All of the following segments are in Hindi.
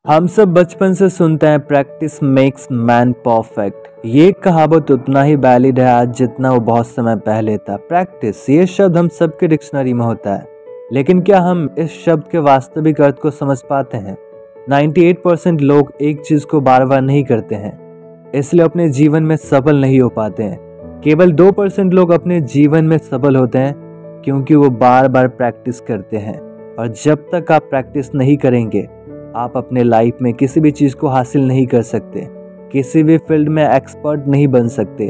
हम सब बचपन से सुनते हैं प्रैक्टिस मेक्स मैन परफेक्ट। ये कहावत उतना ही वैलिड है आज जितना वो बहुत समय पहले था। प्रैक्टिस ये शब्द हम सबके डिक्शनरी में होता है, लेकिन क्या हम इस शब्द के वास्तविक अर्थ को समझ पाते हैं? 98% लोग एक चीज को बार बार नहीं करते हैं, इसलिए अपने जीवन में सफल नहीं हो पाते हैं। केवल 2% लोग अपने जीवन में सफल होते हैं क्योंकि वो बार बार प्रैक्टिस करते हैं। और जब तक आप प्रैक्टिस नहीं करेंगे, आप अपने लाइफ में किसी भी चीज़ को हासिल नहीं कर सकते, किसी भी फील्ड में एक्सपर्ट नहीं बन सकते।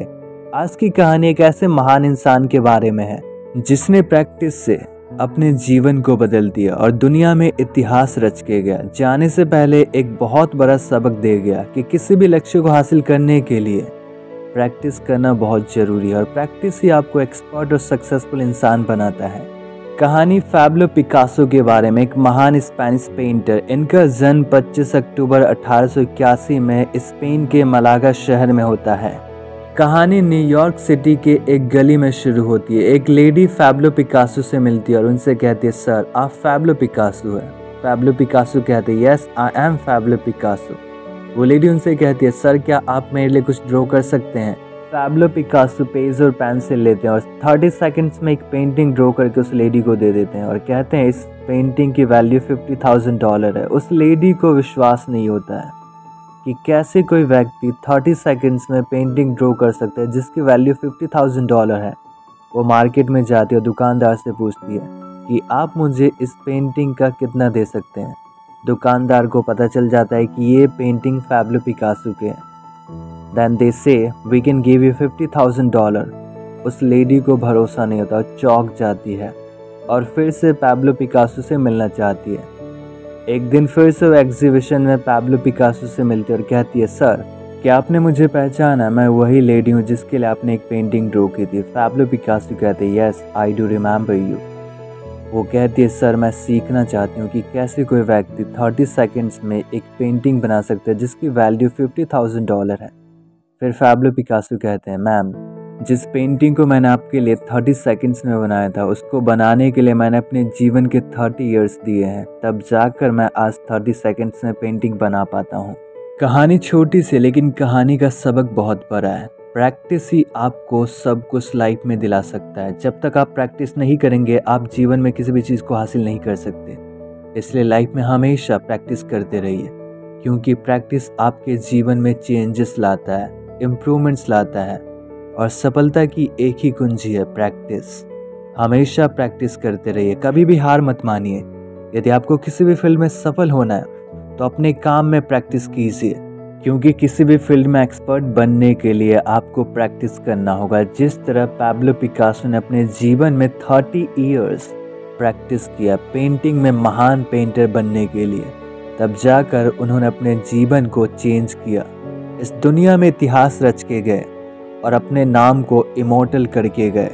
आज की कहानी एक ऐसे महान इंसान के बारे में है जिसने प्रैक्टिस से अपने जीवन को बदल दिया और दुनिया में इतिहास रच के गया। जाने से पहले एक बहुत बड़ा सबक दे गया कि किसी भी लक्ष्य को हासिल करने के लिए प्रैक्टिस करना बहुत जरूरी है और प्रैक्टिस ही आपको एक्सपर्ट और सक्सेसफुल इंसान बनाता है। कहानी पैब्लो पिकासो के बारे में। एक महान स्पेनिश पेंटर, इनका जन्म 25 अक्टूबर 1881 में स्पेन के मलागा शहर में होता है। कहानी न्यूयॉर्क सिटी के एक गली में शुरू होती है। एक लेडी पैब्लो पिकासो से मिलती है और उनसे कहती है, सर आप पैब्लो पिकासो है? पैब्लो पिकासो कहते हैं, yes I am Pablo Picasso. वो लेडी उनसे कहती है, सर क्या आप मेरे लिए कुछ ड्रॉ कर सकते हैं? पैब्लो पिकासो पेज और पेंसिल लेते हैं और 30 सेकंड्स में एक पेंटिंग ड्रॉ करके उस लेडी को दे देते हैं और कहते हैं इस पेंटिंग की वैल्यू $50,000 है। उस लेडी को विश्वास नहीं होता है कि कैसे कोई व्यक्ति 30 सेकंड्स में पेंटिंग ड्रॉ कर सकता है जिसकी वैल्यू $50,000 है। वो मार्केट में जाती है और दुकानदार से पूछती है कि आप मुझे इस पेंटिंग का कितना दे सकते हैं। दुकानदार को पता चल जाता है कि ये पेंटिंग पैब्लो पिकासो के है। Then they say we can give you $50,000। उस लेडी को भरोसा नहीं होता और चौंक जाती है और फिर से पैब्लो पिकासो से मिलना चाहती है। एक दिन फिर से वो एग्जीबिशन में पैब्लो पिकासो से मिलती है और कहती है, सर क्या आपने मुझे पहचाना? मैं वही लेडी हूँ जिसके लिए आपने एक पेंटिंग ड्रॉ की थी। पैब्लो पिकासो कहते हैं, yes I do remember you. वो कहती है, सर मैं सीखना चाहती हूँ कि कैसे कोई व्यक्ति 30 सेकंड्स में एक पेंटिंग बना सकता है जिसकी वैल्यू $50,000 है। फिर पैब्लो पिकासो कहते हैं, मैम जिस पेंटिंग को मैंने आपके लिए 30 सेकंड्स में बनाया था उसको बनाने के लिए मैंने अपने जीवन के 30 इयर्स दिए हैं, तब जाकर मैं आज 30 सेकंड्स में पेंटिंग बना पाता हूँ। कहानी छोटी सी लेकिन कहानी का सबक बहुत बड़ा है। प्रैक्टिस ही आपको सब कुछ लाइफ में दिला सकता है। जब तक आप प्रैक्टिस नहीं करेंगे आप जीवन में किसी भी चीज़ को हासिल नहीं कर सकते। इसलिए लाइफ में हमेशा प्रैक्टिस करते रहिए, क्योंकि प्रैक्टिस आपके जीवन में चेंजेस लाता है, इम्प्रूवमेंट्स लाता है और सफलता की एक ही कुंजी है, प्रैक्टिस। हमेशा प्रैक्टिस करते रहिए, कभी भी हार मत मानिए। यदि आपको किसी भी फील्ड में सफल होना है तो अपने काम में प्रैक्टिस कीजिए, क्योंकि किसी भी फील्ड में एक्सपर्ट बनने के लिए आपको प्रैक्टिस करना होगा। जिस तरह पैब्लो पिकासो ने अपने जीवन में 30 इयर्स प्रैक्टिस किया पेंटिंग में महान पेंटर बनने के लिए, तब जाकर उन्होंने अपने जीवन को चेंज किया, इस दुनिया में इतिहास रच के गए और अपने नाम को इमोर्टल करके गए।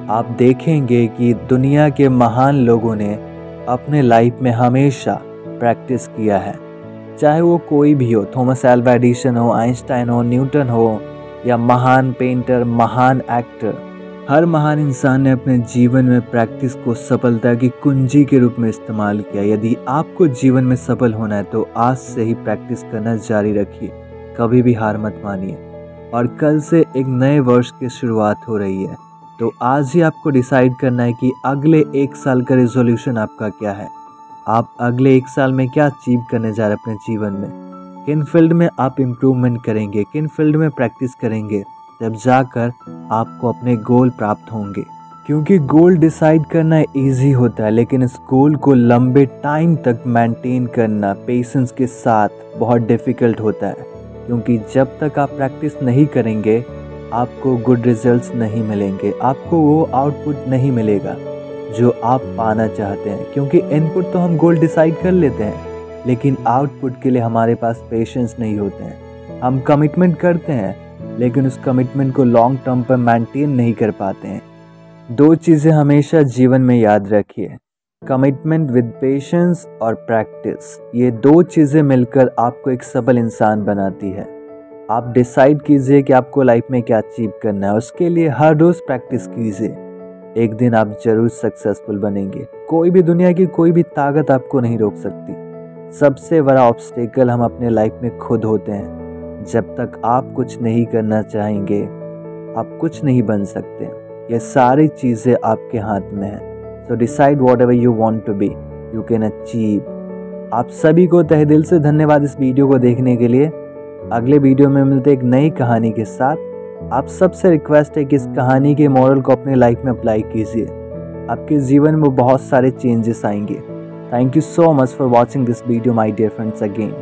आप देखेंगे कि दुनिया के महान लोगों ने अपने लाइफ में हमेशा प्रैक्टिस किया है, चाहे वो कोई भी हो, थॉमस अल्वा एडिसन हो, आइंस्टाइन हो, न्यूटन हो या महान पेंटर, महान एक्टर। हर महान इंसान ने अपने जीवन में प्रैक्टिस को सफलता की कुंजी के रूप में इस्तेमाल किया। यदि आपको जीवन में सफल होना है तो आज से ही प्रैक्टिस करना जारी रखिए, कभी भी हार मत मानिए। और कल से एक नए वर्ष की शुरुआत हो रही है, तो आज ही आपको डिसाइड करना है कि अगले 1 साल का रेजोल्यूशन आपका क्या है। आप अगले 1 साल में क्या अचीव करने जा रहे हैं अपने जीवन में, किन फील्ड में आप इम्प्रूवमेंट करेंगे, किन फील्ड में प्रैक्टिस करेंगे, तब जाकर आपको अपने गोल प्राप्त होंगे। क्योंकि गोल डिसाइड करना इजी होता है, लेकिन इस गोल को लंबे टाइम तक मेंटेन करना पेशेंस के साथ बहुत डिफ़िकल्ट होता है। क्योंकि जब तक आप प्रैक्टिस नहीं करेंगे आपको गुड रिजल्ट्स नहीं मिलेंगे, आपको वो आउटपुट नहीं मिलेगा जो आप पाना चाहते हैं। क्योंकि इनपुट तो हम गोल डिसाइड कर लेते हैं, लेकिन आउटपुट के लिए हमारे पास पेशेंस नहीं होते हैं। हम कमिटमेंट करते हैं लेकिन उस कमिटमेंट को लॉन्ग टर्म पर मेंटेन नहीं कर पाते हैं। 2 चीज़ें हमेशा जीवन में याद रखिए, कमिटमेंट विद पेशेंस और प्रैक्टिस। ये 2 चीज़ें मिलकर आपको एक सफल इंसान बनाती है। आप डिसाइड कीजिए कि आपको लाइफ में क्या अचीव करना है, उसके लिए हर रोज़ प्रैक्टिस कीजिए। एक दिन आप जरूर सक्सेसफुल बनेंगे। कोई भी दुनिया की कोई भी ताकत आपको नहीं रोक सकती। सबसे बड़ा ऑब्स्टेकल हम अपने लाइफ में खुद होते हैं। जब तक आप कुछ नहीं करना चाहेंगे, आप कुछ नहीं बन सकते। ये सारी चीज़ें आपके हाथ में हैं। So decide whatever you want to be, you can achieve. आप सभी को तहे दिल से धन्यवाद इस वीडियो को देखने के लिए। अगले वीडियो में मिलते एक नई कहानी के साथ। आप सबसे रिक्वेस्ट है कि इस कहानी के मॉरल को अपने लाइफ में अप्लाई कीजिए। आपके जीवन में बहुत सारे चेंजेस आएंगे। Thank you so much for watching this video, my dear friends, again.